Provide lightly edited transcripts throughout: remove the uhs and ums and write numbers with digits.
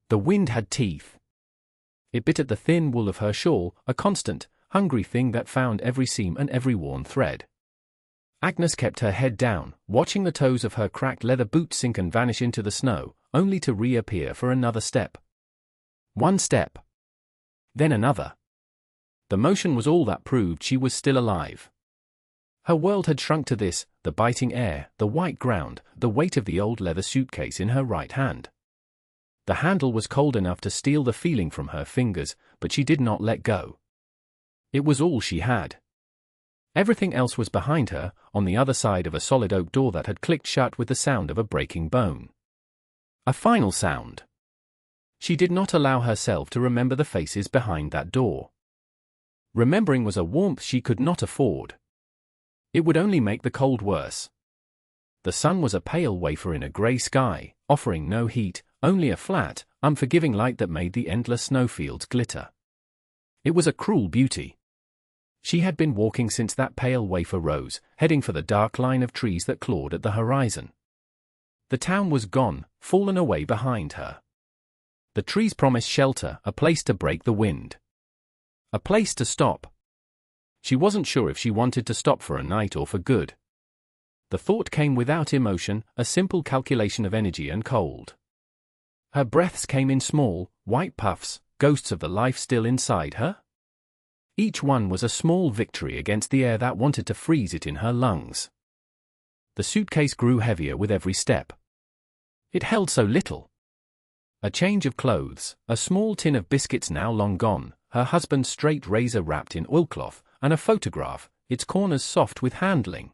The wind had teeth. It bit at the thin wool of her shawl, a constant, hungry thing that found every seam and every worn thread. Agnes kept her head down, watching the toes of her cracked leather boots sink and vanish into the snow, only to reappear for another step. One step. Then another. The motion was all that proved she was still alive. Her world had shrunk to this, the biting air, the white ground, the weight of the old leather suitcase in her right hand. The handle was cold enough to steal the feeling from her fingers, but she did not let go. It was all she had. Everything else was behind her, on the other side of a solid oak door that had clicked shut with the sound of a breaking bone. A final sound. She did not allow herself to remember the faces behind that door. Remembering was a warmth she could not afford. It would only make the cold worse. The sun was a pale wafer in a grey sky, offering no heat, only a flat, unforgiving light that made the endless snowfields glitter. It was a cruel beauty. She had been walking since that pale wafer rose, heading for the dark line of trees that clawed at the horizon. The town was gone, fallen away behind her. The trees promised shelter, a place to break the wind. A place to stop. She wasn't sure if she wanted to stop for a night or for good. The thought came without emotion, a simple calculation of energy and cold. Her breaths came in small, white puffs, ghosts of the life still inside her. Each one was a small victory against the air that wanted to freeze it in her lungs. The suitcase grew heavier with every step. It held so little. A change of clothes, a small tin of biscuits now long gone, her husband's straight razor wrapped in oilcloth, and a photograph, its corners soft with handling.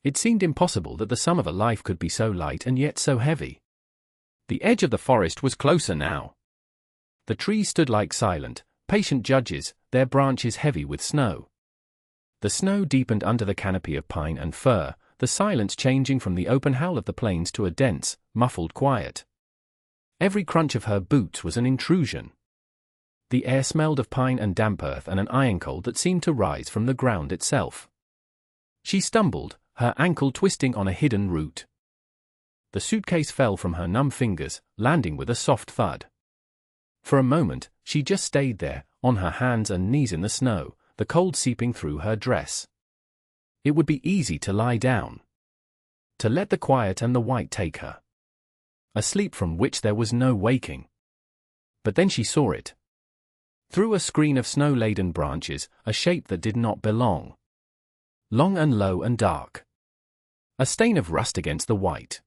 It seemed impossible that the sum of a life could be so light and yet so heavy. The edge of the forest was closer now. The trees stood like silent, patient judges, their branches heavy with snow. The snow deepened under the canopy of pine and fir, the silence changing from the open howl of the plains to a dense, muffled quiet. Every crunch of her boots was an intrusion. The air smelled of pine and damp earth and an iron cold that seemed to rise from the ground itself. She stumbled, her ankle twisting on a hidden root. The suitcase fell from her numb fingers, landing with a soft thud. For a moment, she just stayed there, on her hands and knees in the snow, the cold seeping through her dress. It would be easy to lie down. To let the quiet and the white take her. A sleep from which there was no waking. But then she saw it. Through a screen of snow-laden branches, a shape that did not belong. Long and low and dark. A stain of rust against the white.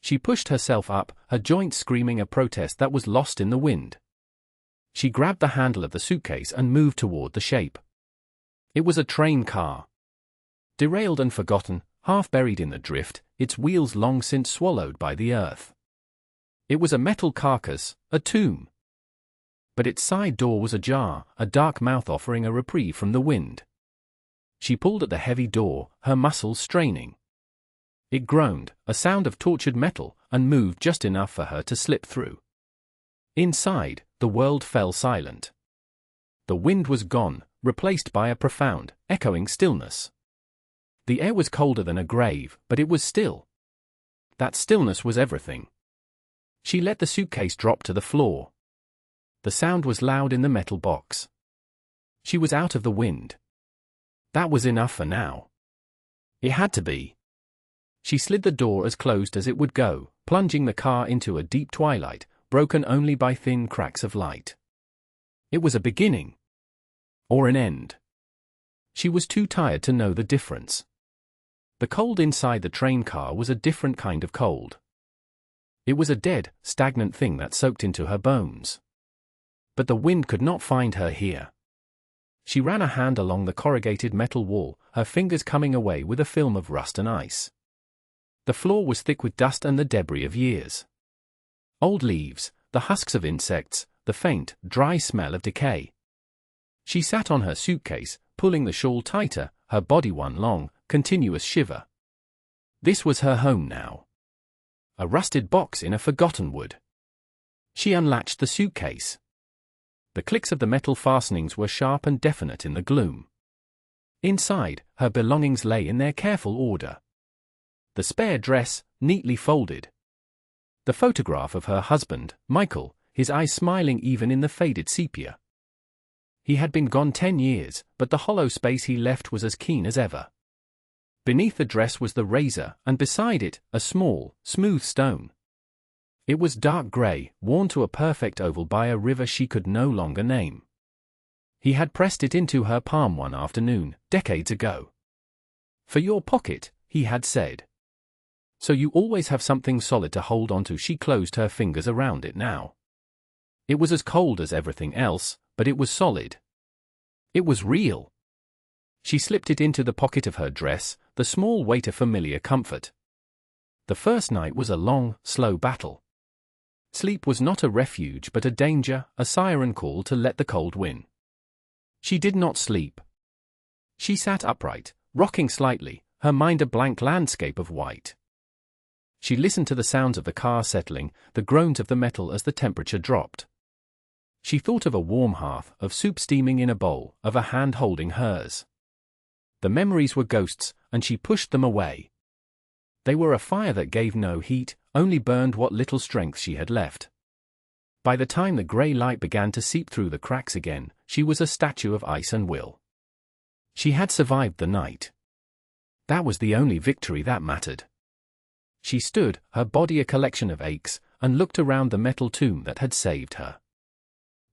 She pushed herself up, her joints screaming a protest that was lost in the wind. She grabbed the handle of the suitcase and moved toward the shape. It was a train car. Derailed and forgotten, half buried in the drift, its wheels long since swallowed by the earth. It was a metal carcass, a tomb. But its side door was ajar, a dark mouth offering a reprieve from the wind. She pulled at the heavy door, her muscles straining. It groaned, a sound of tortured metal, and moved just enough for her to slip through. Inside, the world fell silent. The wind was gone, replaced by a profound, echoing stillness. The air was colder than a grave, but it was still. That stillness was everything. She let the suitcase drop to the floor. The sound was loud in the metal box. She was out of the wind. That was enough for now. It had to be. She slid the door as closed as it would go, plunging the car into a deep twilight, broken only by thin cracks of light. It was a beginning. Or an end. She was too tired to know the difference. The cold inside the train car was a different kind of cold. It was a dead, stagnant thing that soaked into her bones. But the wind could not find her here. She ran a hand along the corrugated metal wall, her fingers coming away with a film of rust and ice. The floor was thick with dust and the debris of years. Old leaves, the husks of insects, the faint, dry smell of decay. She sat on her suitcase, pulling the shawl tighter, her body one long, continuous shiver. This was her home now. A rusted box in a forgotten wood. She unlatched the suitcase. The clicks of the metal fastenings were sharp and definite in the gloom. Inside, her belongings lay in their careful order. The spare dress, neatly folded. The photograph of her husband, Michael, his eyes smiling even in the faded sepia. He had been gone 10 years, but the hollow space he left was as keen as ever. Beneath the dress was the razor, and beside it, a small, smooth stone. It was dark grey, worn to a perfect oval by a river she could no longer name. He had pressed it into her palm one afternoon, decades ago. "For your pocket," he had said. "So you always have something solid to hold onto." She closed her fingers around it now. It was as cold as everything else, but it was solid. It was real. She slipped it into the pocket of her dress, the small weight of familiar comfort. The first night was a long, slow battle. Sleep was not a refuge but a danger, a siren call to let the cold win. She did not sleep. She sat upright, rocking slightly, her mind a blank landscape of white. She listened to the sounds of the car settling, the groans of the metal as the temperature dropped. She thought of a warm hearth, of soup steaming in a bowl, of a hand holding hers. The memories were ghosts, and she pushed them away. They were a fire that gave no heat, only burned what little strength she had left. By the time the grey light began to seep through the cracks again, she was a statue of ice and will. She had survived the night. That was the only victory that mattered. She stood, her body a collection of aches, and looked around the metal tomb that had saved her.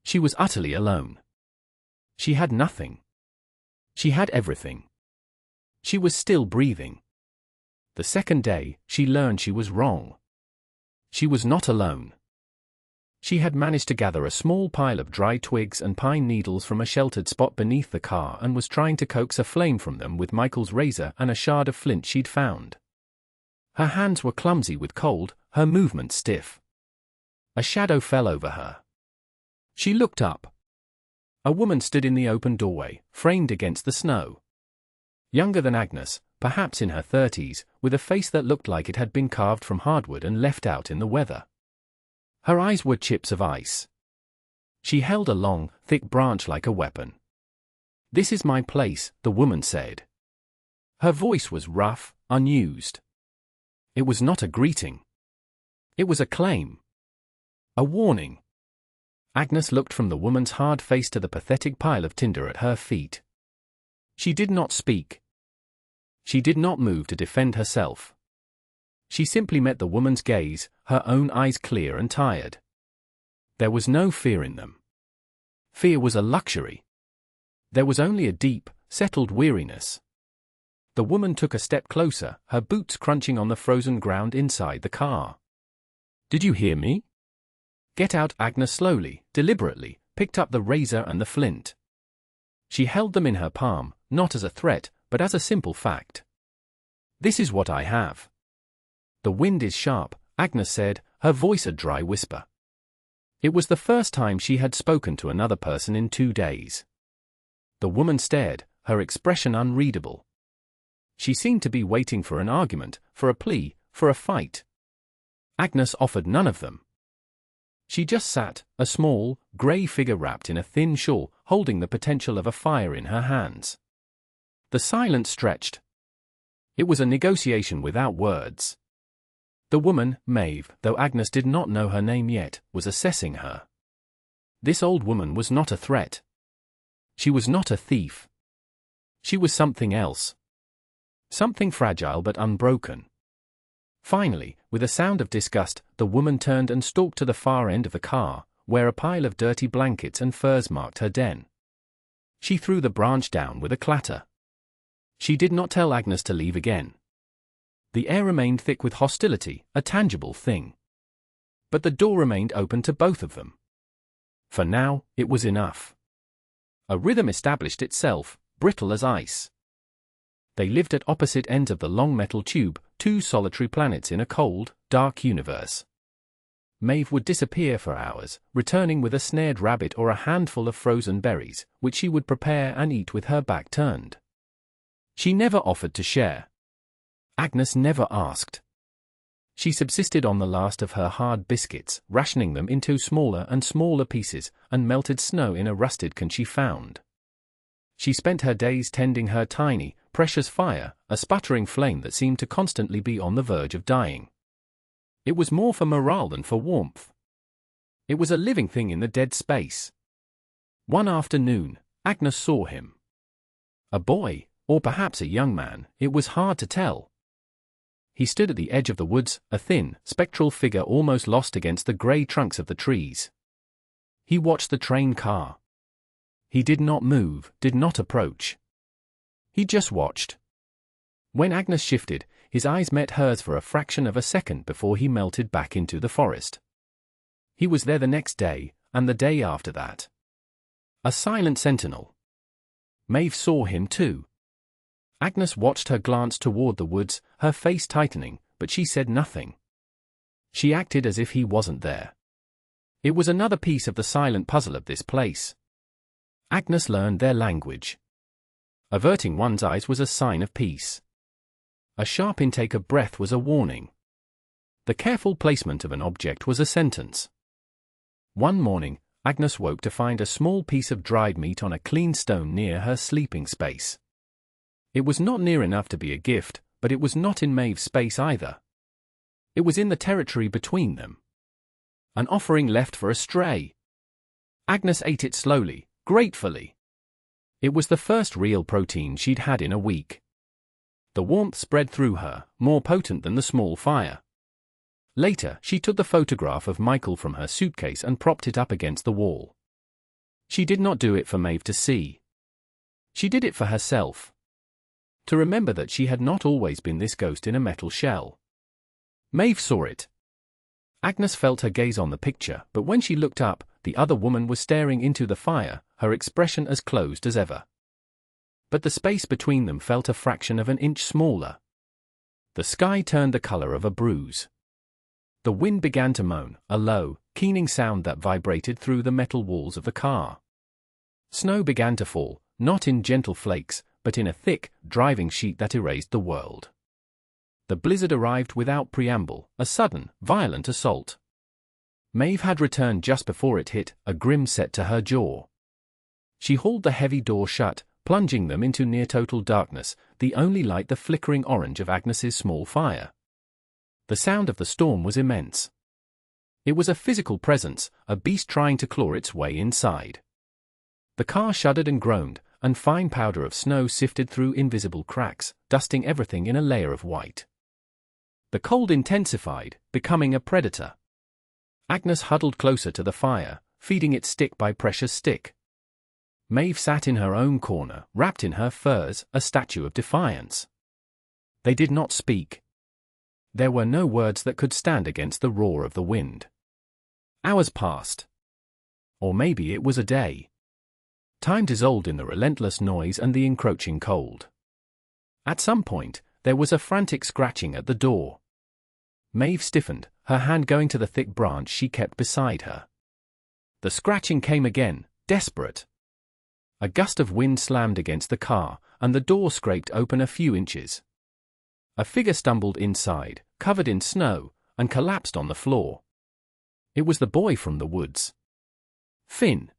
She was utterly alone. She had nothing. She had everything. She was still breathing. The second day, she learned she was wrong. She was not alone. She had managed to gather a small pile of dry twigs and pine needles from a sheltered spot beneath the car and was trying to coax a flame from them with Michael's razor and a shard of flint she'd found. Her hands were clumsy with cold, her movements stiff. A shadow fell over her. She looked up. A woman stood in the open doorway, framed against the snow. Younger than Agnes, perhaps in her 30s, with a face that looked like it had been carved from hardwood and left out in the weather. Her eyes were chips of ice. She held a long, thick branch like a weapon. "This is my place," the woman said. Her voice was rough, unused. It was not a greeting. It was a claim. A warning. Agnes looked from the woman's hard face to the pathetic pile of tinder at her feet. She did not speak. She did not move to defend herself. She simply met the woman's gaze, her own eyes clear and tired. There was no fear in them. Fear was a luxury. There was only a deep, settled weariness. The woman took a step closer, her boots crunching on the frozen ground inside the car. "Did you hear me?" "Get out." Agnes slowly, deliberately, picked up the razor and the flint. She held them in her palm, not as a threat, but as a simple fact. "This is what I have." "The wind is sharp," Agnes said, her voice a dry whisper. It was the first time she had spoken to another person in 2 days. The woman stared, her expression unreadable. She seemed to be waiting for an argument, for a plea, for a fight. Agnes offered none of them. She just sat, a small, grey figure wrapped in a thin shawl, holding the potential of a fire in her hands. The silence stretched. It was a negotiation without words. The woman, Maeve, though Agnes did not know her name yet, was assessing her. This old woman was not a threat. She was not a thief. She was something else. Something fragile but unbroken. Finally, with a sound of disgust, the woman turned and stalked to the far end of the car, where a pile of dirty blankets and furs marked her den. She threw the branch down with a clatter. She did not tell Agnes to leave again. The air remained thick with hostility, a tangible thing. But the door remained open to both of them. For now, it was enough. A rhythm established itself, brittle as ice. They lived at opposite ends of the long metal tube, 2 solitary planets in a cold, dark universe. Maeve would disappear for hours, returning with a snared rabbit or a handful of frozen berries, which she would prepare and eat with her back turned. She never offered to share. Agnes never asked. She subsisted on the last of her hard biscuits, rationing them into smaller and smaller pieces, and melted snow in a rusted can she found. She spent her days tending her tiny, precious fire, a sputtering flame that seemed to constantly be on the verge of dying. It was more for morale than for warmth. It was a living thing in the dead space. One afternoon, Agnes saw him. A boy, or perhaps a young man, it was hard to tell. He stood at the edge of the woods, a thin, spectral figure almost lost against the grey trunks of the trees. He watched the train car. He did not move, did not approach. He just watched. When Agnes shifted, his eyes met hers for a fraction of a second before he melted back into the forest. He was there the next day, and the day after that. A silent sentinel. Maeve saw him too. Agnes watched her glance toward the woods, her face tightening, but she said nothing. She acted as if he wasn't there. It was another piece of the silent puzzle of this place. Agnes learned their language. Averting one's eyes was a sign of peace. A sharp intake of breath was a warning. The careful placement of an object was a sentence. One morning, Agnes woke to find a small piece of dried meat on a clean stone near her sleeping space. It was not near enough to be a gift, but it was not in Maeve's space either. It was in the territory between them. An offering left for a stray. Agnes ate it slowly, gratefully. It was the first real protein she'd had in a week. The warmth spread through her, more potent than the small fire. Later, she took the photograph of Michael from her suitcase and propped it up against the wall. She did not do it for Maeve to see. She did it for herself. To remember that she had not always been this ghost in a metal shell. Maeve saw it. Agnes felt her gaze on the picture, but when she looked up, the other woman was staring into the fire, her expression as closed as ever. But the space between them felt a fraction of an inch smaller. The sky turned the color of a bruise. The wind began to moan, a low, keening sound that vibrated through the metal walls of the car. Snow began to fall, not in gentle flakes, but in a thick, driving sheet that erased the world. The blizzard arrived without preamble, a sudden, violent assault. Maeve had returned just before it hit, a grim set to her jaw. She hauled the heavy door shut, plunging them into near-total darkness, the only light the flickering orange of Agnes's small fire. The sound of the storm was immense. It was a physical presence, a beast trying to claw its way inside. The car shuddered and groaned, and fine powder of snow sifted through invisible cracks, dusting everything in a layer of white. The cold intensified, becoming a predator. Agnes huddled closer to the fire, feeding it stick by precious stick. Maeve sat in her own corner, wrapped in her furs, a statue of defiance. They did not speak. There were no words that could stand against the roar of the wind. Hours passed. Or maybe it was a day. Time dissolved in the relentless noise and the encroaching cold. At some point, there was a frantic scratching at the door. Maeve stiffened, her hand going to the thick branch she kept beside her. The scratching came again, desperate. A gust of wind slammed against the car, and the door scraped open a few inches. A figure stumbled inside, covered in snow, and collapsed on the floor. It was the boy from the woods. Finn.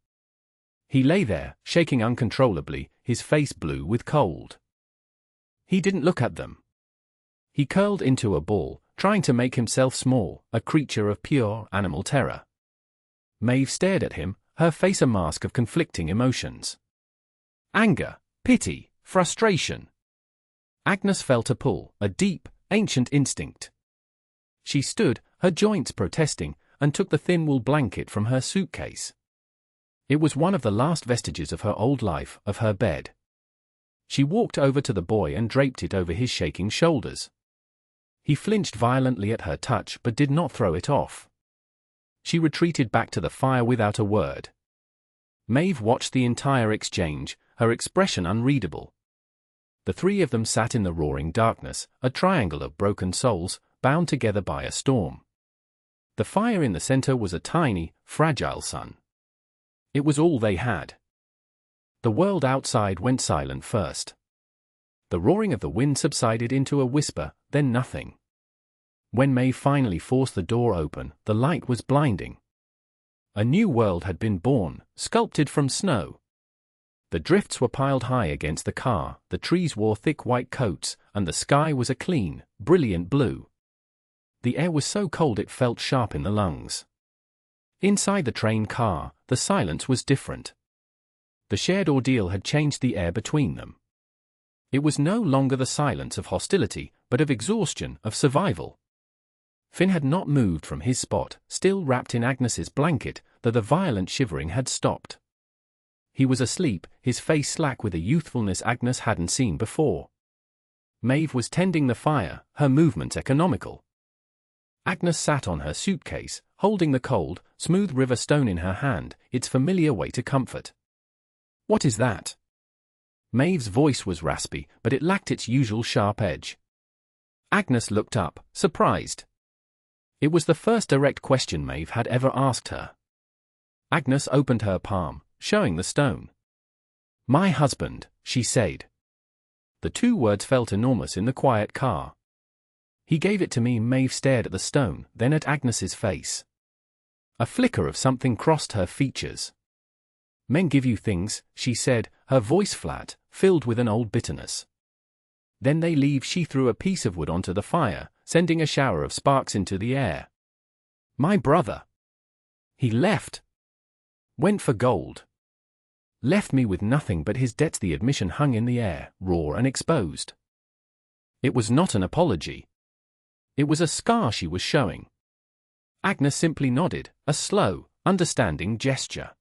He lay there, shaking uncontrollably, his face blue with cold. He didn't look at them. He curled into a ball, trying to make himself small, a creature of pure animal terror. Maeve stared at him, her face a mask of conflicting emotions. Anger, pity, frustration. Agnes felt a pull, a deep, ancient instinct. She stood, her joints protesting, and took the thin wool blanket from her suitcase. It was one of the last vestiges of her old life, of her bed. She walked over to the boy and draped it over his shaking shoulders. He flinched violently at her touch but did not throw it off. She retreated back to the fire without a word. Maeve watched the entire exchange, her expression unreadable. The three of them sat in the roaring darkness, a triangle of broken souls, bound together by a storm. The fire in the center was a tiny, fragile sun. It was all they had. The world outside went silent first. The roaring of the wind subsided into a whisper, then nothing. When Maeve finally forced the door open, the light was blinding. A new world had been born, sculpted from snow. The drifts were piled high against the car, the trees wore thick white coats, and the sky was a clean, brilliant blue. The air was so cold it felt sharp in the lungs. Inside the train car, the silence was different. The shared ordeal had changed the air between them. It was no longer the silence of hostility, but of exhaustion, of survival. Finn had not moved from his spot, still wrapped in Agnes's blanket, though the violent shivering had stopped. He was asleep, his face slack with a youthfulness Agnes hadn't seen before. Maeve was tending the fire, her movements economical. Agnes sat on her suitcase, holding the cold, smooth river stone in her hand, its familiar way to comfort. "What is that?" Maeve's voice was raspy, but it lacked its usual sharp edge. Agnes looked up, surprised. It was the first direct question Maeve had ever asked her. Agnes opened her palm, showing the stone. "My husband," she said. The two words felt enormous in the quiet car. "He gave it to me." Maeve stared at the stone, then at Agnes's face. A flicker of something crossed her features. "Men give you things," she said, her voice flat, filled with an old bitterness. "Then they leave." She threw a piece of wood onto the fire, sending a shower of sparks into the air. "My brother. He left. Went for gold. Left me with nothing but his debts." The admission hung in the air, raw and exposed. It was not an apology. It was a scar she was showing. Agnes simply nodded, a slow, understanding gesture.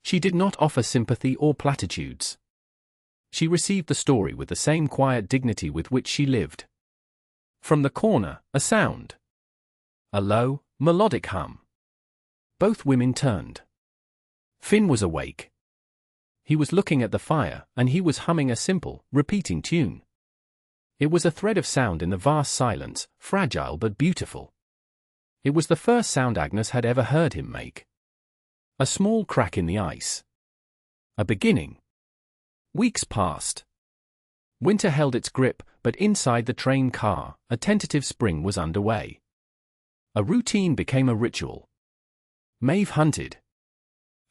She did not offer sympathy or platitudes. She received the story with the same quiet dignity with which she lived. From the corner, a sound. A low, melodic hum. Both women turned. Finn was awake. He was looking at the fire, and he was humming a simple, repeating tune. It was a thread of sound in the vast silence, fragile but beautiful. It was the first sound Agnes had ever heard him make. A small crack in the ice. A beginning. Weeks passed. Winter held its grip, but inside the train car, a tentative spring was underway. A routine became a ritual. Maeve hunted.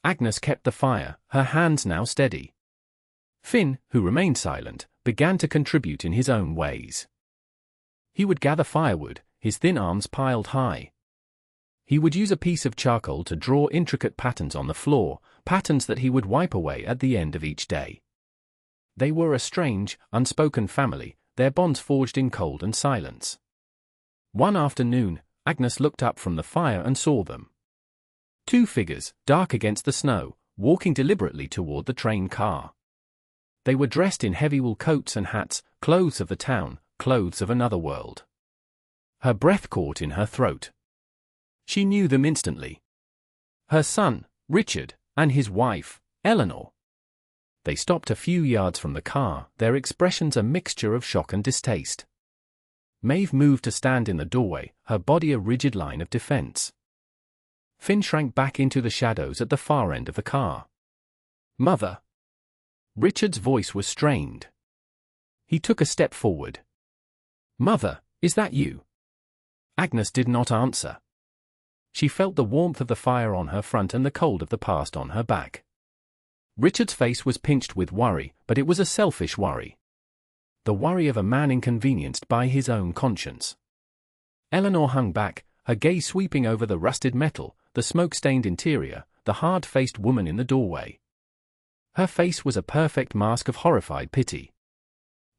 Agnes kept the fire, her hands now steady. Finn, who remained silent, began to contribute in his own ways. He would gather firewood, his thin arms piled high. He would use a piece of charcoal to draw intricate patterns on the floor, patterns that he would wipe away at the end of each day. They were a strange, unspoken family, their bonds forged in cold and silence. One afternoon, Agnes looked up from the fire and saw them. Two figures, dark against the snow, walking deliberately toward the train car. They were dressed in heavy wool coats and hats, clothes of the town, clothes of another world. Her breath caught in her throat. She knew them instantly. Her son, Richard, and his wife, Eleanor. They stopped a few yards from the car, their expressions a mixture of shock and distaste. Maeve moved to stand in the doorway, her body a rigid line of defense. Finn shrank back into the shadows at the far end of the car. "Mother." Richard's voice was strained. He took a step forward. "Mother, is that you?" Agnes did not answer. She felt the warmth of the fire on her front and the cold of the past on her back. Richard's face was pinched with worry, but it was a selfish worry. The worry of a man inconvenienced by his own conscience. Eleanor hung back, her gaze sweeping over the rusted metal, the smoke-stained interior, the hard-faced woman in the doorway. Her face was a perfect mask of horrified pity.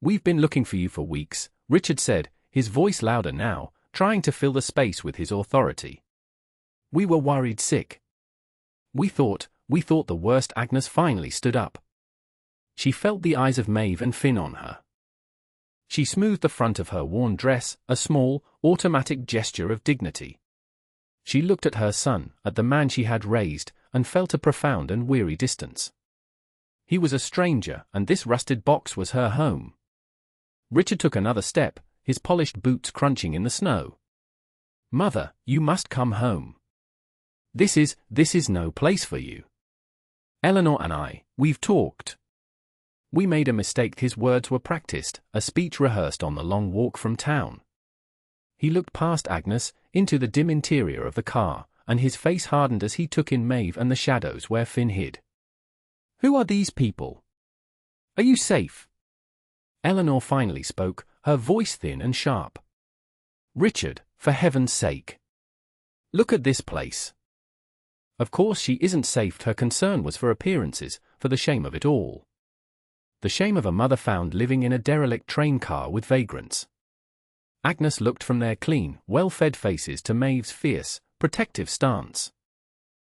"We've been looking for you for weeks," Richard said, his voice louder now, trying to fill the space with his authority. "We were worried sick. We thought the worst." Agnes finally stood up. She felt the eyes of Maeve and Finn on her. She smoothed the front of her worn dress, a small, automatic gesture of dignity. She looked at her son, at the man she had raised, and felt a profound and weary distance. He was a stranger, and this rusted box was her home. Richard took another step, his polished boots crunching in the snow. "Mother, you must come home. This is no place for you. Eleanor and we've talked. We made a mistake." His words were practiced, a speech rehearsed on the long walk from town. He looked past Agnes, into the dim interior of the car, and his face hardened as he took in Maeve and the shadows where Finn hid. "Who are these people? Are you safe?" Eleanor finally spoke, her voice thin and sharp. Richard, for heaven's sake. Look at this place. Of course she isn't safe. Her concern was for appearances, for the shame of it all. The shame of a mother found living in a derelict train car with vagrants. Agnes looked from their clean, well-fed faces to Maeve's fierce, protective stance.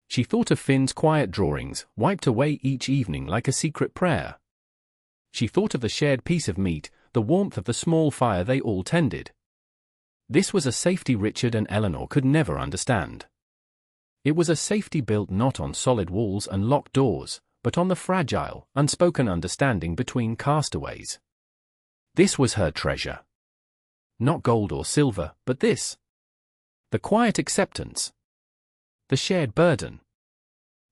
She thought of Finn's quiet drawings, wiped away each evening like a secret prayer. She thought of the shared piece of meat, the warmth of the small fire they all tended. This was a safety Richard and Eleanor could never understand. It was a safety built not on solid walls and locked doors, but on the fragile, unspoken understanding between castaways. This was her treasure. Not gold or silver, but this. The quiet acceptance. The shared burden.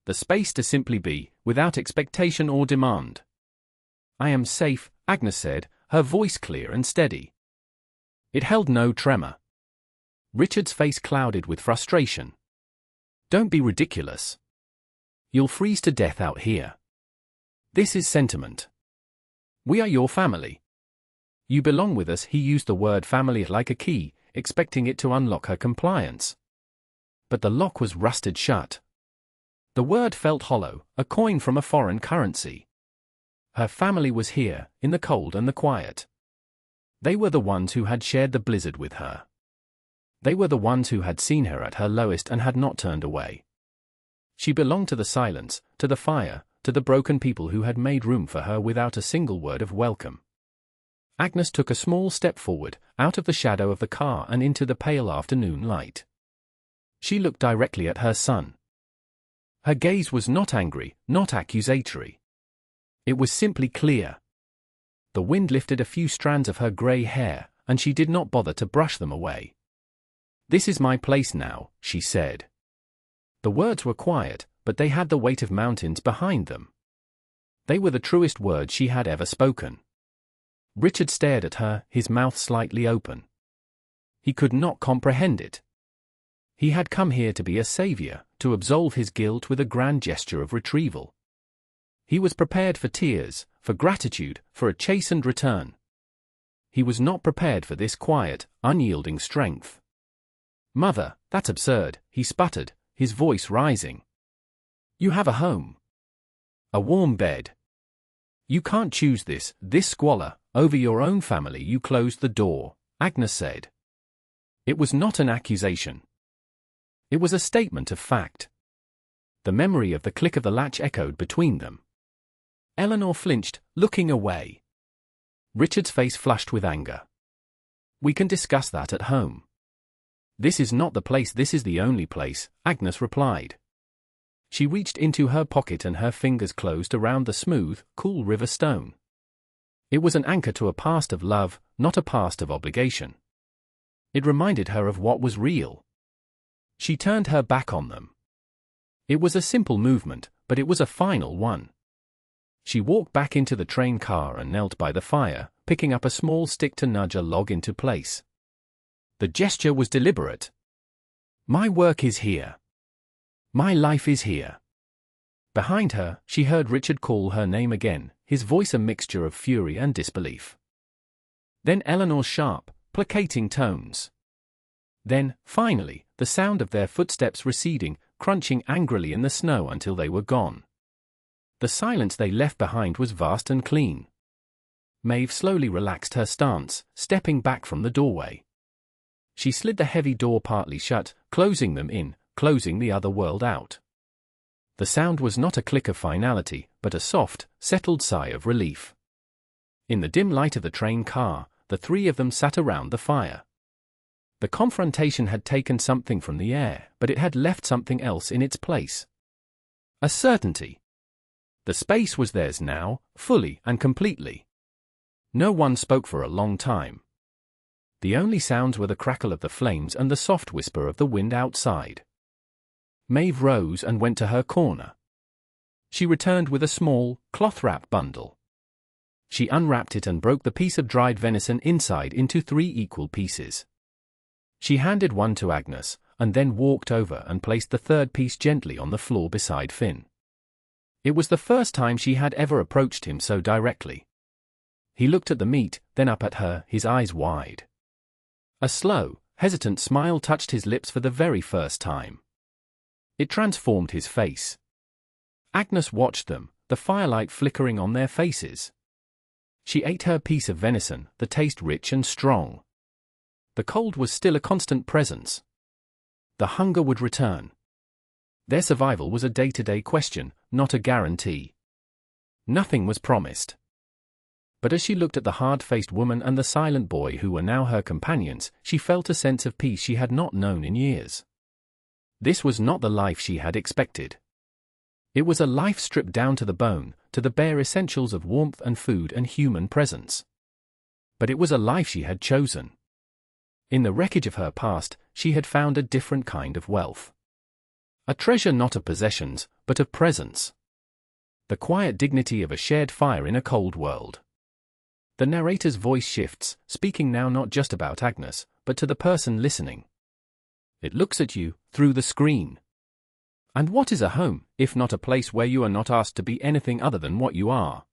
The space to simply be, without expectation or demand. I am safe, Agnes said, her voice clear and steady. It held no tremor. Richard's face clouded with frustration. Don't be ridiculous. You'll freeze to death out here. This is sentiment. We are your family. You belong with us. He used the word family like a key, expecting it to unlock her compliance. But the lock was rusted shut. The word felt hollow, a coin from a foreign currency. Her family was here, in the cold and the quiet. They were the ones who had shared the blizzard with her. They were the ones who had seen her at her lowest and had not turned away. She belonged to the silence, to the fire, to the broken people who had made room for her without a single word of welcome. Agnes took a small step forward, out of the shadow of the car and into the pale afternoon light. She looked directly at her son. Her gaze was not angry, not accusatory. It was simply clear. The wind lifted a few strands of her grey hair, and she did not bother to brush them away. This is my place now, she said. The words were quiet, but they had the weight of mountains behind them. They were the truest words she had ever spoken. Richard stared at her, his mouth slightly open. He could not comprehend it. He had come here to be a savior, to absolve his guilt with a grand gesture of retrieval. He was prepared for tears, for gratitude, for a chastened return. He was not prepared for this quiet, unyielding strength. Mother, that's absurd, he sputtered, his voice rising. You have a home. A warm bed. You can't choose this squalor, over your own family. You closed the door, Agnes said. It was not an accusation. It was a statement of fact. The memory of the click of the latch echoed between them. Eleanor flinched, looking away. Richard's face flushed with anger. We can discuss that at home. This is not the place. This is the only place, Agnes replied. She reached into her pocket and her fingers closed around the smooth, cool river stone. It was an anchor to a past of love, not a past of obligation. It reminded her of what was real. She turned her back on them. It was a simple movement, but it was a final one. She walked back into the train car and knelt by the fire, picking up a small stick to nudge a log into place. The gesture was deliberate. My work is here. My life is here. Behind her, she heard Richard call her name again, his voice a mixture of fury and disbelief. Then Eleanor's sharp, placating tones. Then, finally, the sound of their footsteps receding, crunching angrily in the snow until they were gone. The silence they left behind was vast and clean. Maeve slowly relaxed her stance, stepping back from the doorway. She slid the heavy door partly shut, closing them in, closing the other world out. The sound was not a click of finality, but a soft, settled sigh of relief. In the dim light of the train car, the three of them sat around the fire. The confrontation had taken something from the air, but it had left something else in its place. A certainty. The space was theirs now, fully and completely. No one spoke for a long time. The only sounds were the crackle of the flames and the soft whisper of the wind outside. Maeve rose and went to her corner. She returned with a small, cloth-wrapped bundle. She unwrapped it and broke the piece of dried venison inside into 3 equal pieces. She handed one to Agnes, and then walked over and placed the third piece gently on the floor beside Finn. It was the first time she had ever approached him so directly. He looked at the meat, then up at her, his eyes wide. A slow, hesitant smile touched his lips for the very first time. It transformed his face. Agnes watched them, the firelight flickering on their faces. She ate her piece of venison, the taste rich and strong. The cold was still a constant presence. The hunger would return. Their survival was a day-to-day question, not a guarantee. Nothing was promised. But as she looked at the hard-faced woman and the silent boy who were now her companions, she felt a sense of peace she had not known in years. This was not the life she had expected. It was a life stripped down to the bone, to the bare essentials of warmth and food and human presence. But it was a life she had chosen. In the wreckage of her past, she had found a different kind of wealth. A treasure not of possessions, but of presence. The quiet dignity of a shared fire in a cold world. The narrator's voice shifts, speaking now not just about Agnes, but to the person listening. It looks at you, through the screen. And what is a home, if not a place where you are not asked to be anything other than what you are?